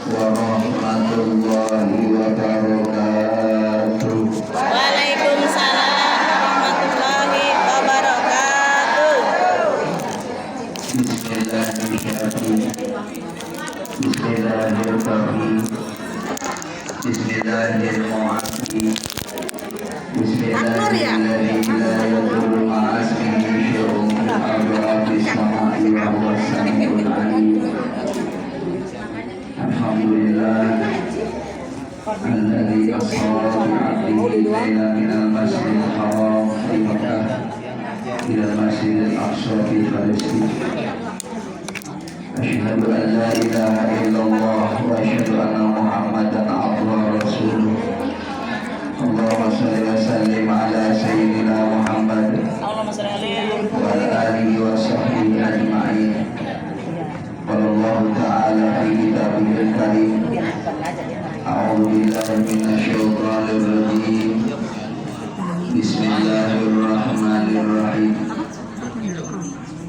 warahmatullahi wabarakatuh. Waalaikumsalam warahmatullahi wabarakatuh. Bismillahirrahmanirrahim. Bismillahirrahmanirrahim. Alhamdulillah alladzi asra bi'abdihi laylan minal masjidil haram fi Makkah ila masjidil aqsa fi Palestin. Asyhadu an la ilaha illallah wa asyhadu anna Muhammadan abduhu wa rasuluh. Allahumma shalli wa sallim ala sayyidina Muhammad wa ala alihi wa sahbihi ajma'in. Wallahu ta'ala fi kitabihil karim. A'udzu billahi minasyaitonir rajim. Bismillahirrahmanirrahim.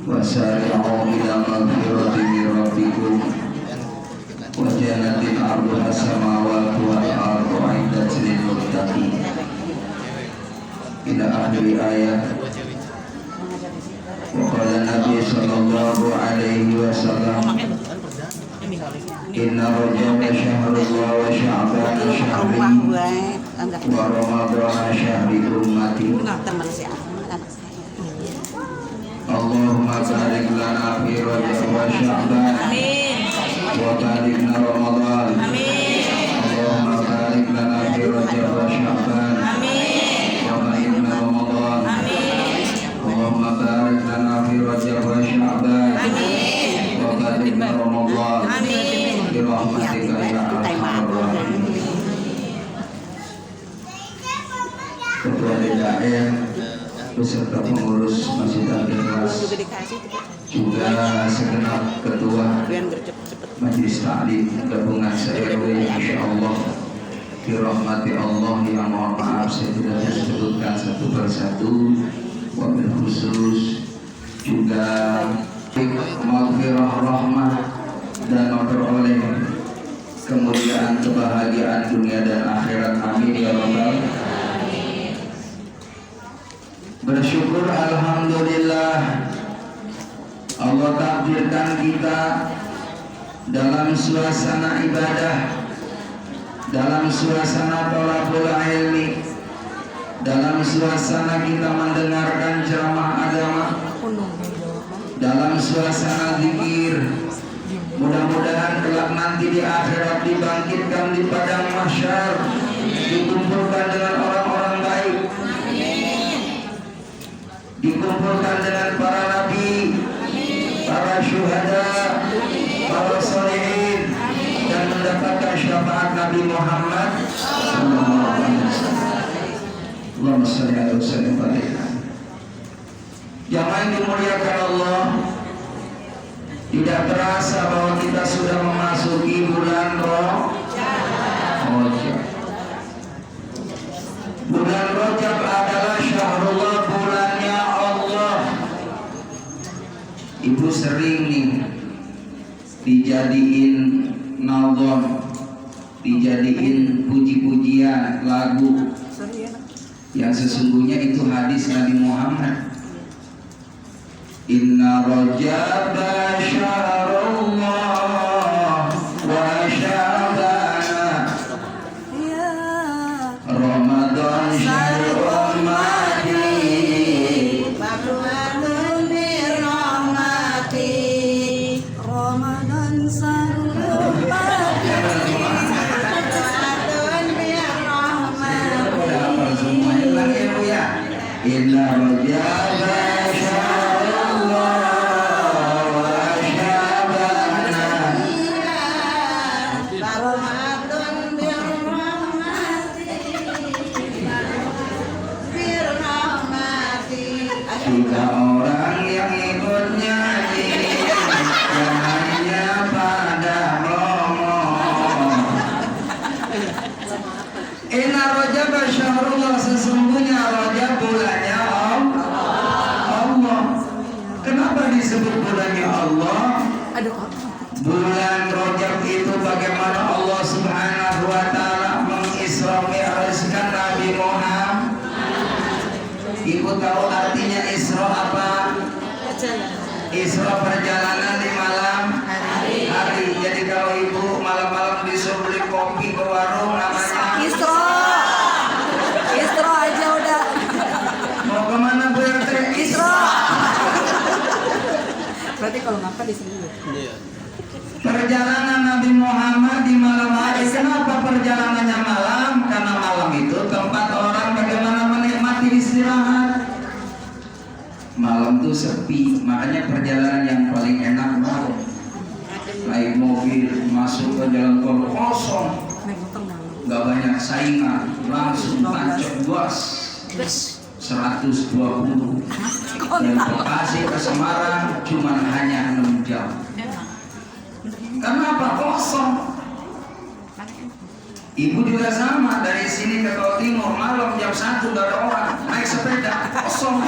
Wasari'u ila maghfiratin min rabbikum wa jannatin 'arduha as-samawati wal ardu 'iddat lil muttaqin. Ila akhir ayat. Wa qala Nabi sallallahu alaihi wasallam, inna rajaba syahrullah wa sya'ban syahri wa ramadhan syahri ummati. Allahumma barik lana fi rajab wa sya'ban wa balikna ramadhan. Allahumma barik lana fi rajab wa sya'ban wa balikna ramadhan. Allahumma barik lana fi rajab wa sya'ban wa balikna ramadhan. Bi rahmatika ya arhamar rahimin. Ketua DKM beserta pengurus Masjid Al-Ikhlas, juga segenap ketua Majelis Ta'lim gabungan se-RW, insyaallah dirahmati Allah yang mohon maaf saya tidak bisa sebutkan satu persatu. Wabil khusus juga maghfirah rahmah dan memperoleh kemuliaan kebahagiaan dunia dan akhirat, amin ya rabbal. Bersyukur alhamdulillah Allah takdirkan kita dalam suasana ibadah, dalam suasana thalabul ilmi, dalam suasana kita mendengarkan ceramah agama, dalam suasana zikir. Mudah-mudahan kelak nanti di akhirat dibangkitkan di padang mahsyar, dikumpulkan dengan orang-orang baik, dikumpulkan dengan para nabi, para syuhada, para sholihin, dan mendapatkan syafaat Nabi Muhammad sallallahu alaihi wasallam. Allahumma shalli ala sayyidina. Jamaah yang dimuliakan Allah, tidak terasa bahwa kita sudah memasuki bulan Rajab. Bulan Rajab adalah syahrullah, bulannya Allah. Ibu sering nih dijadiin nazam, dijadiin puji-pujian lagu yang sesungguhnya itu hadis Nabi Muhammad. Inna rajaba syahrullah wa sya'ban Ramadan syahrul ummati Ramadan birahmati Ramadan syahrul ummati Ramadan birahmati. Inna rajaba syahrullah wa sya'ban Ramadan birahmati juga orang yang ikut nyanyi yang hanya pada ngomong. Inna rajaba syahrullah, sesungguhnya Rajab bulannya Allah. itu bagaimana Allah Subhanahu wa taala mengisra mi'rajkan Nabi Muhammad. Ibu tahu artinya Isra apa? Isra perjalanan di malam hari. Jadi kalau ibu malam-malam disuruh beli kopi ke warung namanya Isra. Isra aja udah. mau kemana Bu RT? Isra. Berarti kalau ngapa di sini? Perjalanan Nabi Muhammad di malam hari. Kenapa perjalanannya malam? Karena malam itu tempat orang bagaimana menikmati istirahat. Malam tuh sepi, makanya perjalanan yang paling enak malam. Naik mobil masuk ke jalan tol kosong, nggak banyak saingan, langsung tancap gas 120. Dan Bekasi ke Semarang cuma hanya 6 jam. Kenapa kosong? Ibu juga sama, dari sini ke Tol Timur malam jam 1 gak ada orang, naik sepeda kosong.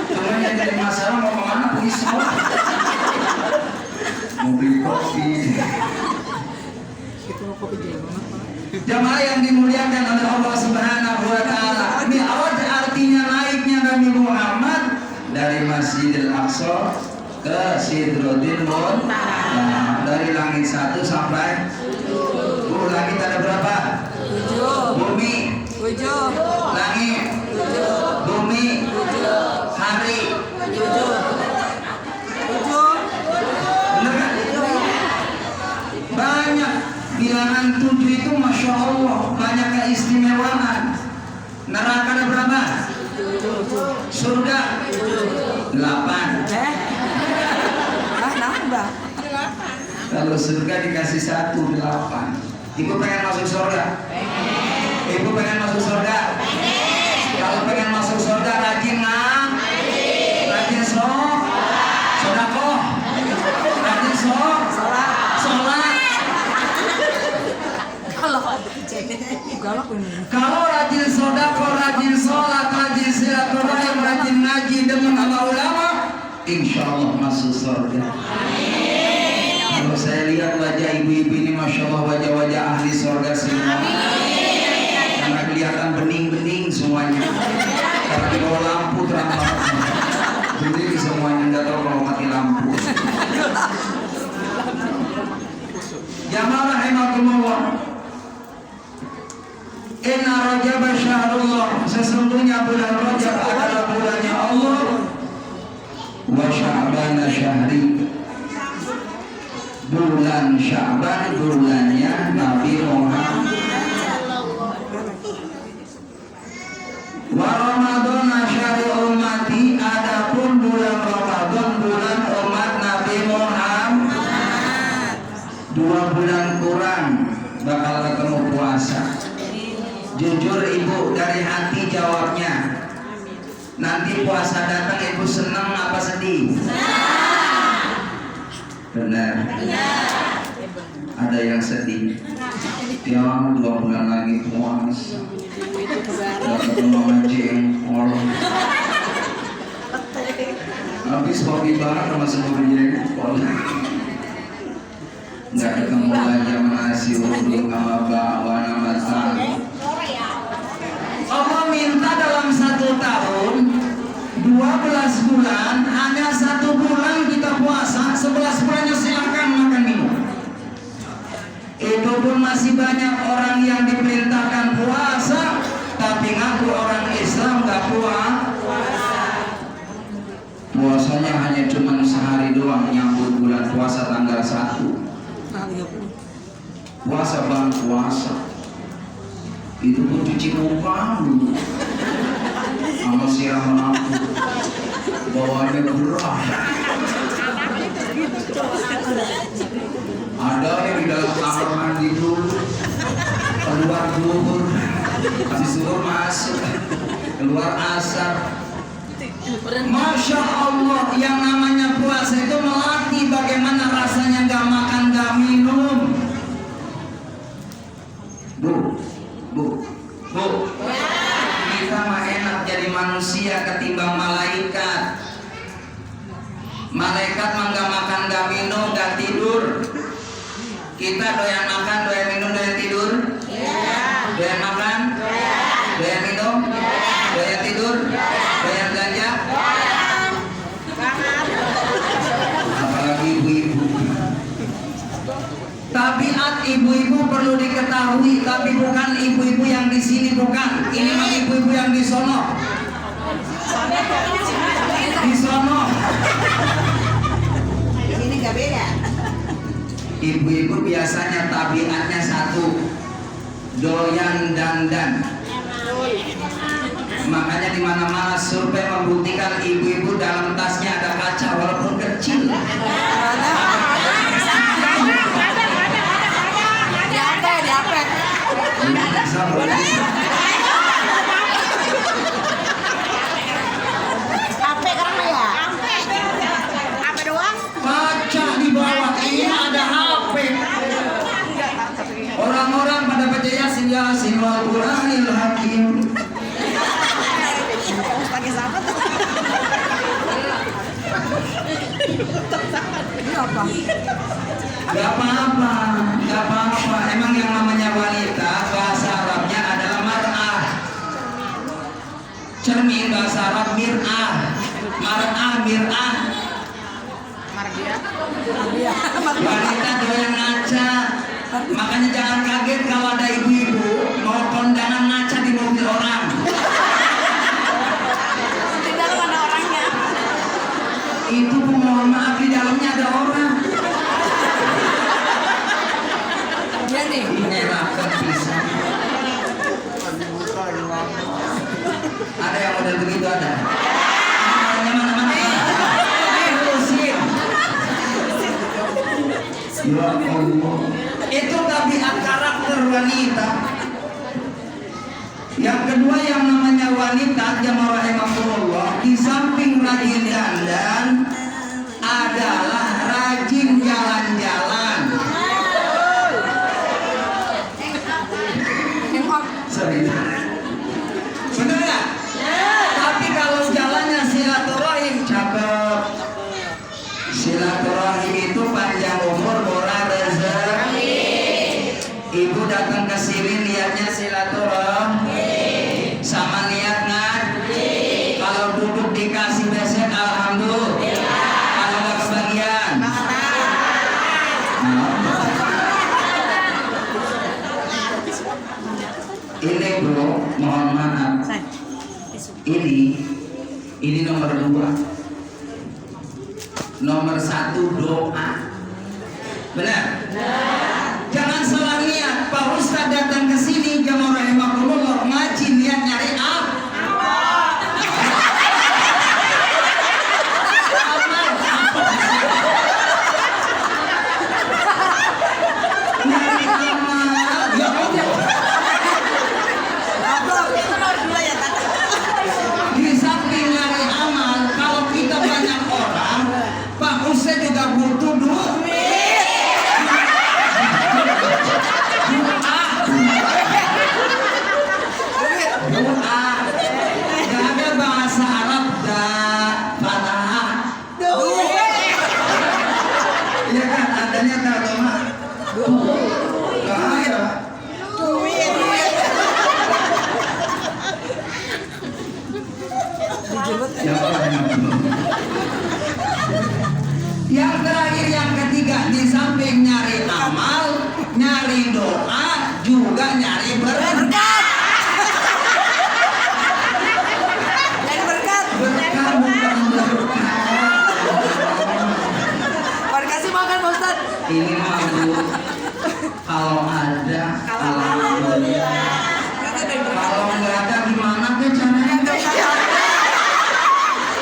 Cuma yang jadi masalah mau kemana polisi mau beli kopi. Jamaah yang dimuliakan oleh Allah Subhanahu wa taala, Mi'raj artinya naiknya Nabi Muhammad dari Masjidil Aqsa ke Sidratil Muntaha. Dari langit 1 sampai langit ada berapa? 7. Bumi 7. langit 7. bumi 7. hari 7. 7. bener kan? Banyak bilangan 7 itu Masya Allah banyak keistimewaan. Neraka ada berapa? 7. Surga 8. Nambah. Kalau surga dikasih 1, 8. Ibu pengen masuk surga? Ibu pengen masuk surga? Kalau pengen masuk surga rajin rajin sodakoh, rajin sholat. Kalau rajin sodakoh, rajin sholat, rajin silaturahim, rajin ngaji dengan sama ulama, insya Allah masuk surga. Kalau saya lihat wajah ibu-ibu ini, Masya Allah, wajah-wajah ahli surga semua. Karena kelihatan bening-bening semuanya. Karena di bawah lampu terang banget. Bening semuanya, nggak tahu kalau mati lampu. Jamaah rahimakumullah. Inna Rajab syahrullah. Sesungguhnya bulan Rajab adalah bulannya Allah. Wa Sya'ban syahri. Bulan Sya'ban bulannya Nabi Muhammad. Wa Ramadan syahri ummati. Adapun bulan Ramadan bulan umat Nabi Muhammad. 2 bulan kurang bakal ketemu puasa. Jujur ibu dari hati jawabnya. Nanti puasa datang ibu senang apa sedih? Benar. Ada yang sedih. Ya 2 bulan lagi puasa. Gak ketemu ngaji jengkol. Habis hobi banget sama semua jengkol. Gak ketemu lagi sama nasi uduk sama bakwan sama tahu. Allah minta dalam 1 tahun 12 bulan, hanya 1 bulan kita puasa, 11 bulannya silakan makan minum. Itu pun masih banyak orang yang diperintahkan puasa, tapi ngaku orang Islam gak puasa. Puasanya hanya cuma sehari doang, nyambut bulan puasa tanggal 1. Puasa bang puasa. Itu pun cuci muka dulu. Sama siram lampu. Bawaannya berat. Ada yang di dalam kamar mandi dulu, keluar zuhur, habis zuhur masuk, keluar asar. Masya Allah, yang namanya puasa itu melatih bagaimana rasanya gak makan gak minum. Bu, kita mah enak jadi manusia ketimbang malaikat. Malaikat mah gak makan gak minum gak tidur. Kita doyan makan, doyan minum, doyan tidur. Doyan makan, doyan minum, doyan tidur, doyan belanja. Apalagi ibu-ibu. Tabiat ibu-ibu perlu diketahui, tapi bukan ibu-ibu yang di sini, bukan. Ini mah ibu-ibu yang di sono. Di sono. Ini nggak beda. Ibu-ibu biasanya tabiatnya satu, doyan dandan. Makanya di mana-mana survei membuktikan ibu-ibu dalam tasnya ada kaca walaupun kecil. Kaca di bawah ini ada HP. Orang-orang pada baca Yasin Yasin wal Qur'anil Hakim. Pakai siapa tuh? Ini apa? Gak apa-apa, gak apa-apa. Emang yang namanya wanita bahasa Arabnya adalah mar'ah. Cermin bahasa Arab mir'ah. Mar'ah, mir'ah. Wanita doyan ngaca. Makanya jangan kaget kalau ada ibu-ibu mau kondangan ngaca di mobil orang. Di dalam ada orangnya. Itu mohon maaf di dalamnya ada orang. Iya nih. Ini rapat bisa. Ada yang model begitu ada. Mana? Terusin. Ya Allah. Itu tabiat karakter wanita. Yang kedua yang namanya wanita jamaah rahimakumullah, di samping rajin dandan adalah rajin jalan-jalan. Sorry. Bener nggak? Tapi kalau jalannya silaturahim cakep. Silaturahim itu panjang umur, murah rezeki. Ibu datang ke sini niatnya silaturahmi, sama niat ngaji. Kalau duduk dikasih besek alhamdulillah. Kalau nggak kebagian. Ini bro, mohon maaf. Ini nomor 2. Nomor 1 doa. Benar? Jangan salah niat. Pak Ustadz datang ke sini jamaah rahimakumullah ngaji niat nyari apa? Di samping nyari amal, kalau kita banyak orang, Pak Ustadz juga butuh duit. Doa. Gak ada bahasa Arab fatah. Iya kan, adanya terjemah. Gak ada. Yang terakhir, yang ketiga, di samping nyari amal, nyari doa, juga nyari berkat. Dari berkat. Berkat bukan berkat. Kasih makan Pak Ustadz. Ini mah Bu, kalau ada, alhamdulillah. Kalau nggak ada gimana ke caranya?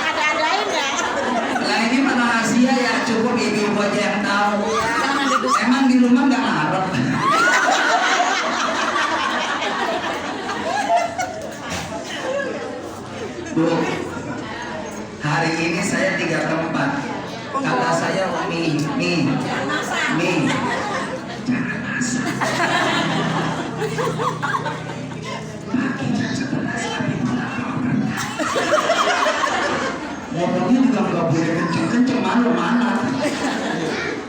Ada-adain ya. Lah ini mah rahasia ya, cukup ibu aja yang tahu. Emang di rumah nggak Arab. Bu, hari ini saya 3 tempat. Kata saya mie. Jangan masak. Ngomongnya juga nggak boleh kenceng-kenceng, mana.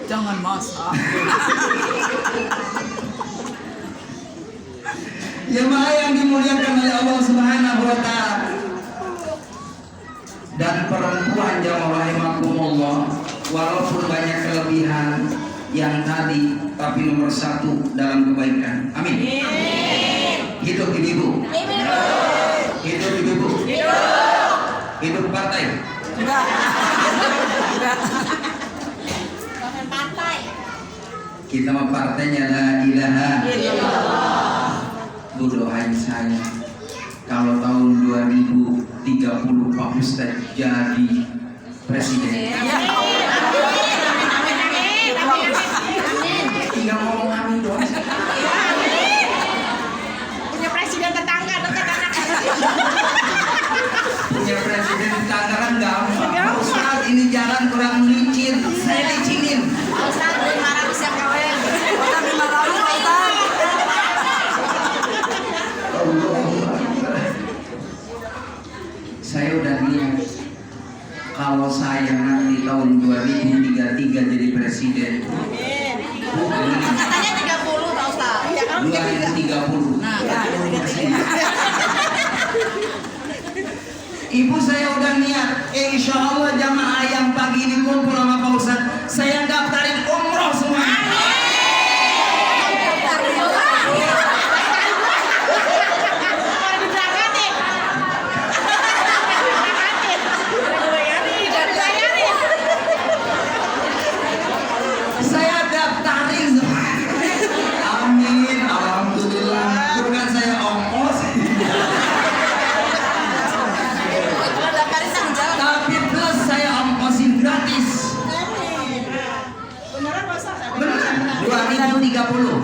Jangan masak. Jemaah yang dimuliakan oleh Allah Subhanahu wa taala. Dan perempuan jamaah rahimakumullah, walaupun banyak kelebihan yang tadi, tapi nomor satu dalam kebaikan. Amin. Hidup ibu. Hidup ibu. Hidup partai. Enggak. Kita mah partainya la ilaha illallah. Bu, doain saya kalau tahun 2030 Pak Ustadz jadi presiden. Tinggal ngomong amin doang. Punya presiden tetangga dekat anak. Punya presiden di Tangerang gampang. Pak Ustadz, ini jalan kurang licin, saya licinin. Ustaz beli 500 yang kawin. Ustaz 500 Ustaz. Saya udah niat kalau saya nanti tahun 2033 jadi presiden. Katanya 30 Pak Ustaz. Ya kan 2030. Nah, kan. Ibu, saya udah niat, insya Allah jamaah yang pagi ini kumpul sama Pak Ustadz, saya daftarin umroh semua. Saya daftarin semua. Amin, alhamdulillah. Bukan saya ongkos. Tapi plus saya ongkosin gratis. Beneran Pak Ustaz? Beneran? 2030. Sekarang 2030.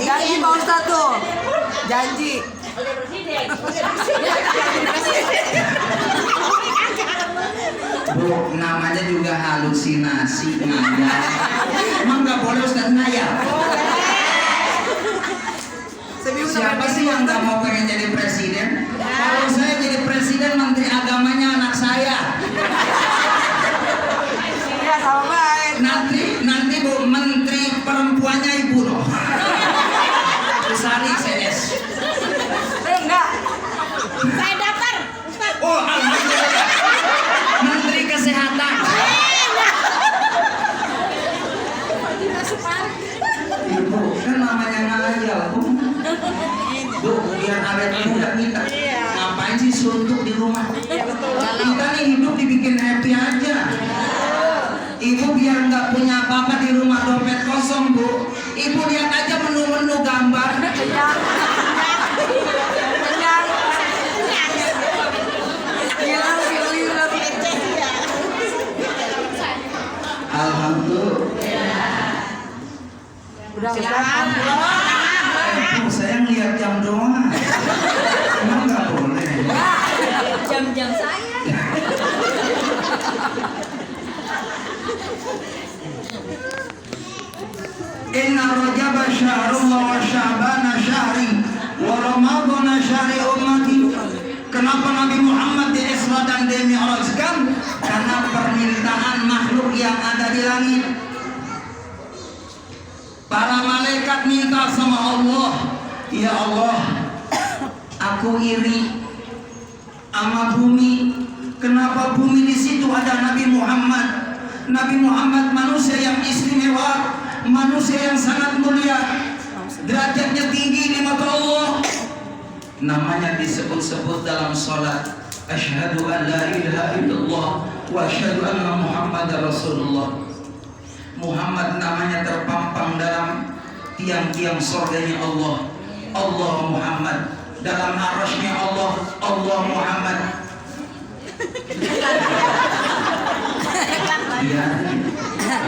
Janji Pak Ustaz tuh. Janji. Bu, namanya juga halusinasi, ngayal. Emang nggak boleh Ustadz ngayal? Siapa sih yang nggak mau pengen jadi presiden? Kalau saya jadi presiden, menteri agamanya anak saya. Ya sama baik. Nanti Bu, menteri perempuannya ibu loh. Besari CS. Enggak. Saya daftar. Ustaz. Oh, alhamdulillah. Menteri kesehatan. Ibu, kan namanya ngayal, Bu. Bu, biar awet muda kita. Ngapain sih suntuk di rumah? Kita nih hidup dibikin happy aja. Ibu biar nggak punya apa-apa di rumah, dompet kosong, Bu. Ibu lihat aja menu-menu gambar. Kenyang. Kenyang. Hilang, hilang. Alhamdulillah. Udah Ustaz. Bu, saya ngeliat jam doang. Emang nggak boleh. Jam-jam saya. Inna Rajab syahrullah wa Sya'ban syahri wa Ramadhan syahri ummati. Kenapa Nabi Muhammad di Isra dan di Mi'rajkan? Karena permintaan makhluk yang ada di langit. Para malaikat minta sama Allah, ya Allah, aku iri sama bumi. Kenapa bumi di situ ada Nabi Muhammad? Nabi Muhammad manusia yang istimewa, manusia yang sangat mulia, derajatnya tinggi di mata Allah. Namanya disebut-sebut dalam salat, asyhadu an la ilaha illallah wa asyhadu anna Muhammadar Rasulullah. Muhammad namanya terpampang dalam tiang-tiang surganya Allah. Allah Muhammad, dalam arasy-Nya Allah, Allah Muhammad. Iya,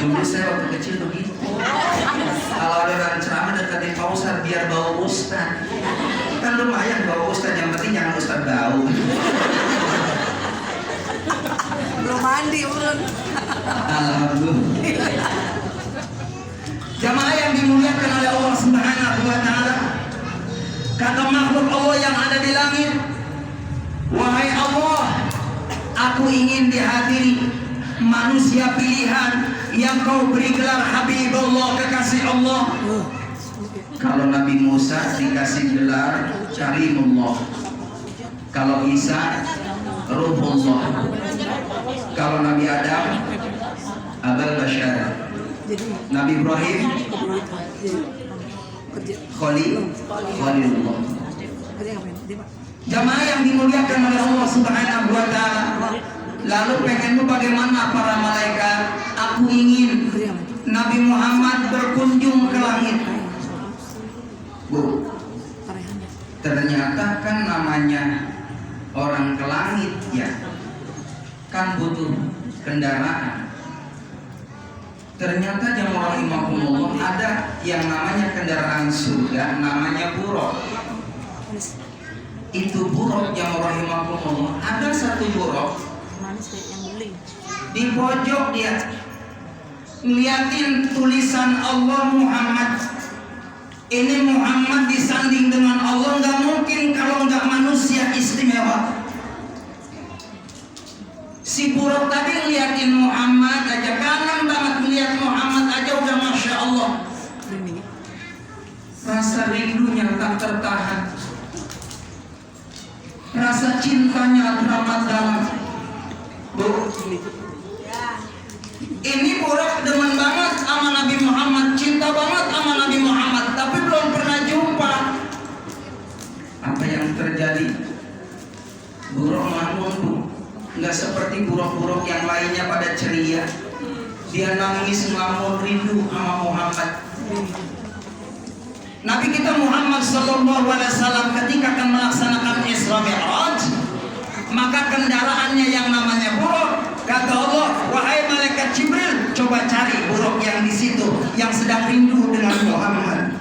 dulu saya waktu kecil begitu. Kalau ada orang ceramah deketin Pak Ustadz biar bawa Ustadz. Kan lumayan bawa Ustadz, yang penting jangan Ustadz bau. Belum mandi, belum. Alhamdulillah. Jamaah yang dimuliakan oleh Allah Subhanahu wa taala. Kata makhluk Allah yang ada di langit, wahai Allah, aku ingin dihadiri manusia pilihan yang kau beri gelar Habibullah, kekasih Allah. Kalau Nabi Musa dikasih gelar Karimullah, kalau Isa Ruhullah, kalau Nabi Adam Abul Bashar, Nabi Ibrahim Khalilullah. Jamaah yang dimuliakan oleh Allah Subhanahu wa Ta'ala, lalu pengenmu bagaimana para malaikat? Aku ingin Nabi Muhammad berkunjung ke langit. Bu, ternyata kan namanya orang ke langit ya, kan butuh kendaraan. Ternyata jamaah rahimakumullah, ada yang namanya kendaraan surga, namanya buruk. Itu buruk jamaah rahimakumullah. Ada satu buruk di pojok dia ngeliatin tulisan Allah Muhammad. Ini Muhammad disanding dengan Allah, nggak mungkin kalau nggak manusia istimewa. Si buruk tadi ngeliatin Muhammad aja, kangen banget ngeliat Muhammad aja udah masya Allah. Rasa rindunya tak tertahan, rasa cintanya teramat dalam. Bu, ini buruk demen banget sama Nabi Muhammad, cinta banget sama Nabi Muhammad, tapi belum pernah jumpa. Apa yang terjadi? Buruk ngelamun, Bu. Nggak seperti buruk-buruk yang lainnya pada ceria. Dia nangis ngelamun rindu sama Muhammad. Nabi kita Muhammad sallallahu alaihi wasallam ketika akan melaksanakan Isra Mi'raj, maka kendaraannya yang namanya buruk. Kata Allah, wahai malaikat Jibril, coba cari buruk yang di situ yang sedang rindu dengan Muhammad.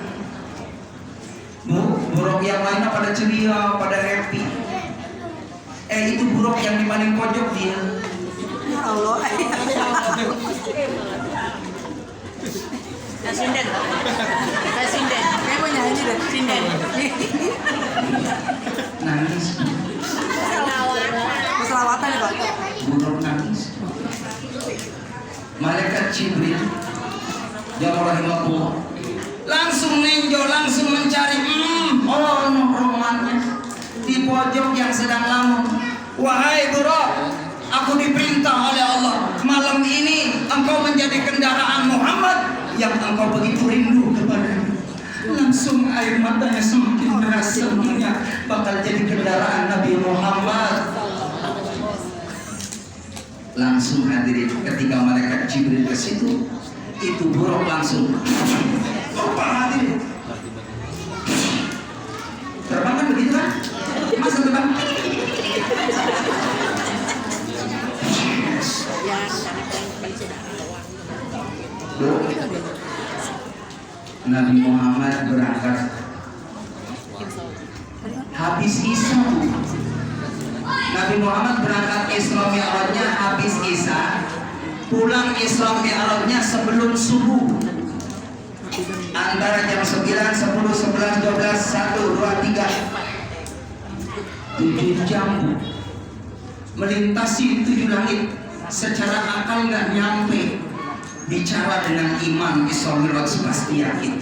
Bu, buruk yang lainnya pada ceria, pada happy. Itu buruk yang di paling pojok dia. Ya Allah. Sinden. Sinden. Kayak mau nyanyi deh. Sinden. Nangis. Keselawatan ya Pak. Buruk nangis. Malaikat Jibril, ya rahimahullah, langsung nenjo, langsung mencari romannya di pojok yang sedang lamun. Wahai buruk, aku diperintah oleh Allah malam ini engkau menjadi kendaraan Muhammad yang engkau begitu rindu kepadanya. Langsung air matanya semakin deras, semuanya bakal jadi kendaraan Nabi Muhammad. Langsung hadirin, ketika malaikat Jibril ke situ, itu buruk langsung hadirin. Terbang kan begitu kan? Masa terbang? Nabi Muhammad berangkat. Habis Isya, Nabi Muhammad berangkat Isra Mi'rajnya habis Isya, pulang Isra Mi'rajnya sebelum subuh. Antara jam 9, 10, 11, 12, 1, 2, 3 7 jam melintasi 7 langit. Secara akal nggak nyampe. Bicara dengan iman Isra Mi'raj pasti yakin.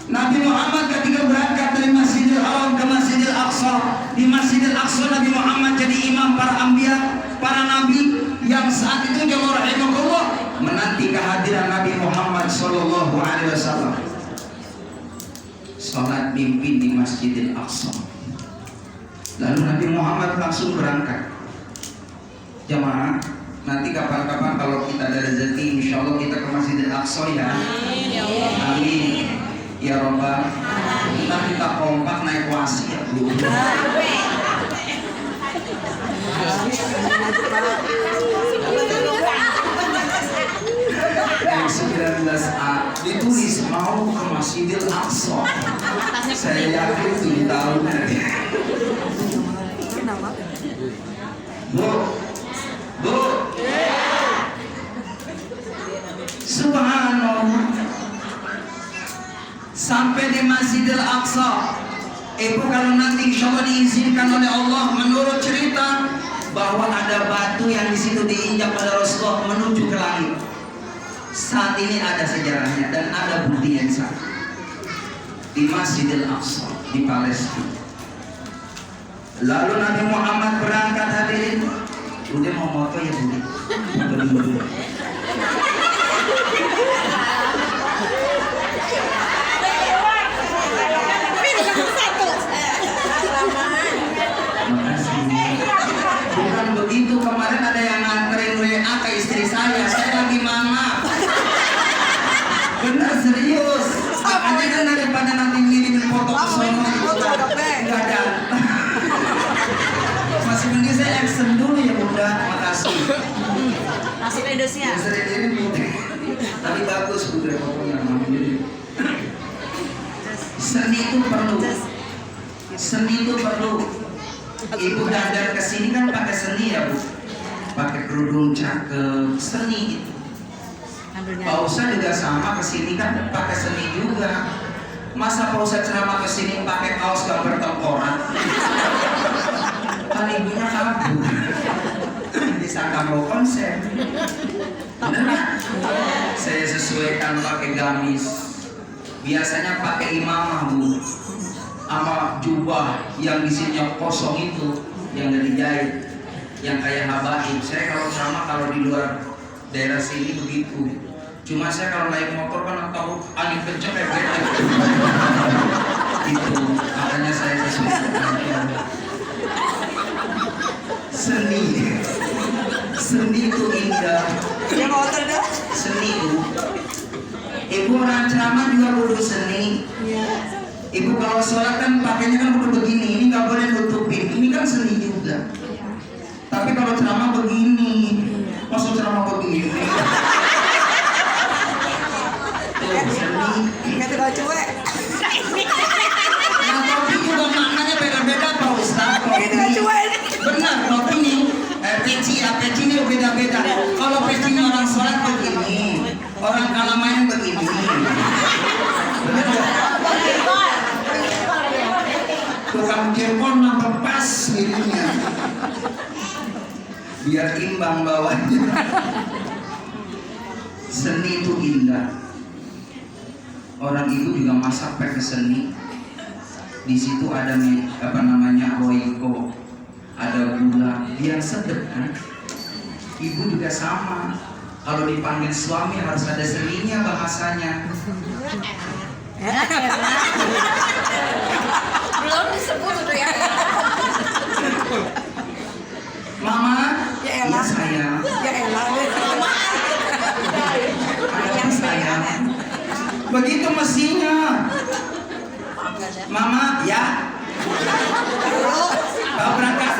Nabi Muhammad ketika berangkat dari Masjidil Haram ke Masjidil Aqsa, di Masjidil Aqsa Nabi Muhammad jadi imam para anbiya, para nabi yang saat itu jamaah rahimakumullah menanti kehadiran Nabi Muhammad sallallahu alaihi wasallam. Salat pimpin di Masjidil Aqsa. Lalu Nabi Muhammad langsung berangkat. Jamaah, nanti kapan-kapan kalau kita ada rezeki, insya Allah kita ke Masjidil Aqsa ya. Amin ya Allah. Amin ya Rabbal. Ntar kita kompak naik wasi ya Bu. Yang 19A ditulis mau ke Masjidil Aqsa. Saya yakin 7 tahun. Bu, Bu, subhanallah. Sampai di Masjidil Aqsa, Ibu kalau nanti insya Allah diizinkan oleh Allah, menurut cerita bahwa ada batu yang di Saat ini ada sejarahnya dan ada bukti yang sah di Masjidil Aqsa di Palestina. Lalu Nabi Muhammad berangkat hadirin. Udah mau moto ya Budi? Makasih. Bukan begitu, kemarin ada yang nganterin WA ke istri saya lagi mama. Benar serius. Makanya kan daripada nanti ngirimin foto ke sono enggak ada. Masih mending saya action dulu ya Bunda. Makasih. Nasi pedasnya. Tapi bagus Bunda fotonya. Seni itu perlu. Seni itu perlu. Ibu dandar kesini kan pakai seni ya Bu. Pakai kerudung cakep, seni itu. Pak Ustadz juga sama kesini kan pakai seni juga. Masa Pak Ustadz ceramah kesini pakai kaos gambar tengkorak? Kan ibunya kabur. Disangka mau konser. Bener nggak? Saya sesuaikan pakai gamis. Biasanya pakai imamah Bu, sama jubah yang isinya kosong itu, yang dari jahit, yang kayak habaib. Saya kalau ceramah kalau di luar daerah sini begitu. Cuma saya kalau naik motor kan tahu angin kenceng kayak beda. Itu makanya saya sesuaikan. Seni itu indah. Dia motor dah. Seni itu. Ibu orang ceramah juga kudu seni. Ibu kalau sholat kan pakainya kan kudu begini. Ini nggak boleh nutupin. Ini kan seni juga. Tapi kalau ceramah begini, maksud ceramah begini. Ganti baju Nah, topi juga maknanya beda-beda Pak Ustaz. Benar, topi ini peci ini beda-beda. Kalau pecinya orang sholat begini, orang kalau main begini. Benar nggak? Tukang jempol nambah pas ininya. Biar imbang bawahnya. Seni itu indah. Orang ibu juga masak pakai seni. Di situ ada roiko, ada gula, biar sedap kan. Ibu juga sama. Kalau dipanggil suami harus ada seninya bahasanya. Belum disebut udah ya. Mama, Ya elah. sayang. Ya elah. Ayang sayang. Begitu mestinya. Mama, ya. Bawa berangkat.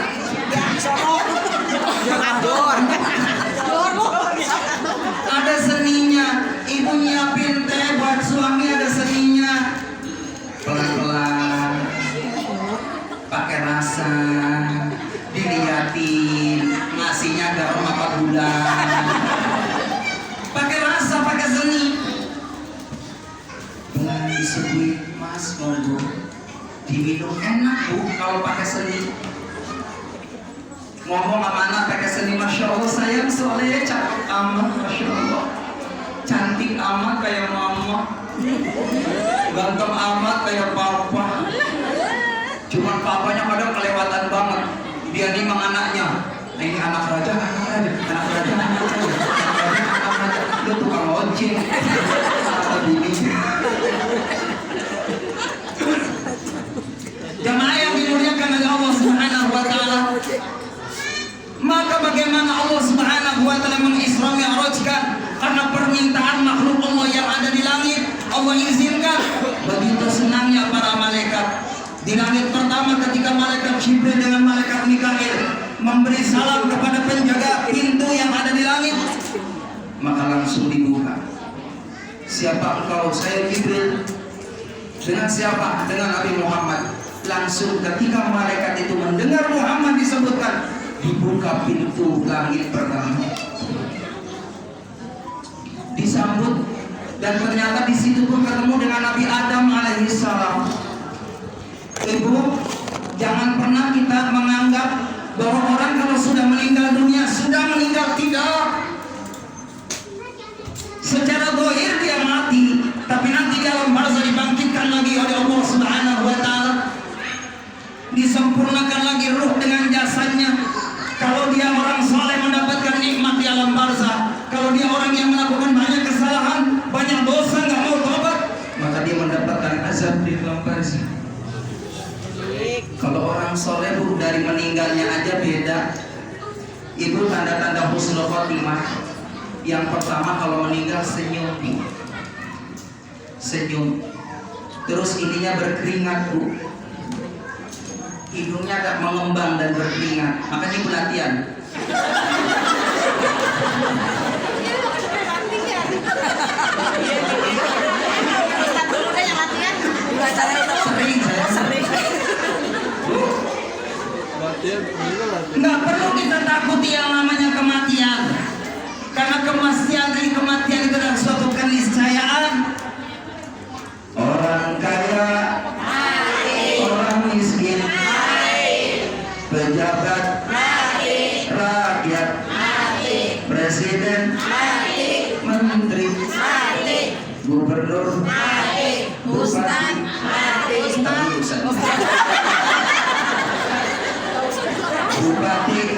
Ada seninya. Ibu nyiapin teh buat suami, ada seninya. Pelan-pelan, pakai rasa, diliatin, nasinya garam apa gula. Pakai rasa, pakai seni. Disuguhin Mas, monggo diminum enak Bu kalau pakai seni. Ngomong sama anak pakai seni, Masya Allah sayang, soalnya cakep amat, Masya Allah, cantik amat kayak mama, ganteng amat kayak papa. Cuman papanya kadang kelewatan banget, dia nimang anaknya. Nah, ini anak raja, lu tukang ojek atau bini. Jamaah yang dimuliakan oleh Allah Subhanahu wa taala. Maka bagaimana Allah Subhanahu wa taala mengisra mi'rajkan karena permintaan makhluk Allah yang ada di langit. Allah izinkan. Begitu senangnya para malaikat. Di langit pertama ketika malaikat Jibril dengan malaikat Mikail memberi salam kepada penjaga pintu yang ada di langit, maka langsung dibuka. Siapa engkau? Saya Jibril. Dengan siapa? Dengan Nabi Muhammad. Langsung ketika malaikat itu mendengar Muhammad disebutkan, dibuka pintu langit pertama, disambut, dan ternyata di situ pun ketemu dengan Nabi Adam alaihissalam. Ibu, jangan pernah kita menganggap bahwa orang kalau sudah meninggal dunia sudah meninggal. Tidak. Secara disempurnakan lagi ruh dengan jasadnya. Kalau dia orang soleh mendapatkan nikmat di alam barzah. Kalau dia orang yang melakukan banyak kesalahan, banyak dosa, nggak mau tobat, maka dia mendapatkan azab di alam barzah. Kalau orang soleh bu, dari meninggalnya aja beda. Itu tanda-tanda husnul khotimah. Yang pertama kalau meninggal senyum, senyum. Terus ininya berkeringat bu, hidungnya agak mengembang dan berkeringat. Makanya ibu latihan. Ustaz dulu deh yang latihan. Acara itu Sering saya. sering. Nggak perlu kita takuti yang namanya kematian. Karena kematian itu adalah suatu keniscayaan. Orang kaya, orang miskin, pejabat, rakyat, presiden, menteri, gubernur, Ustaz. bupati,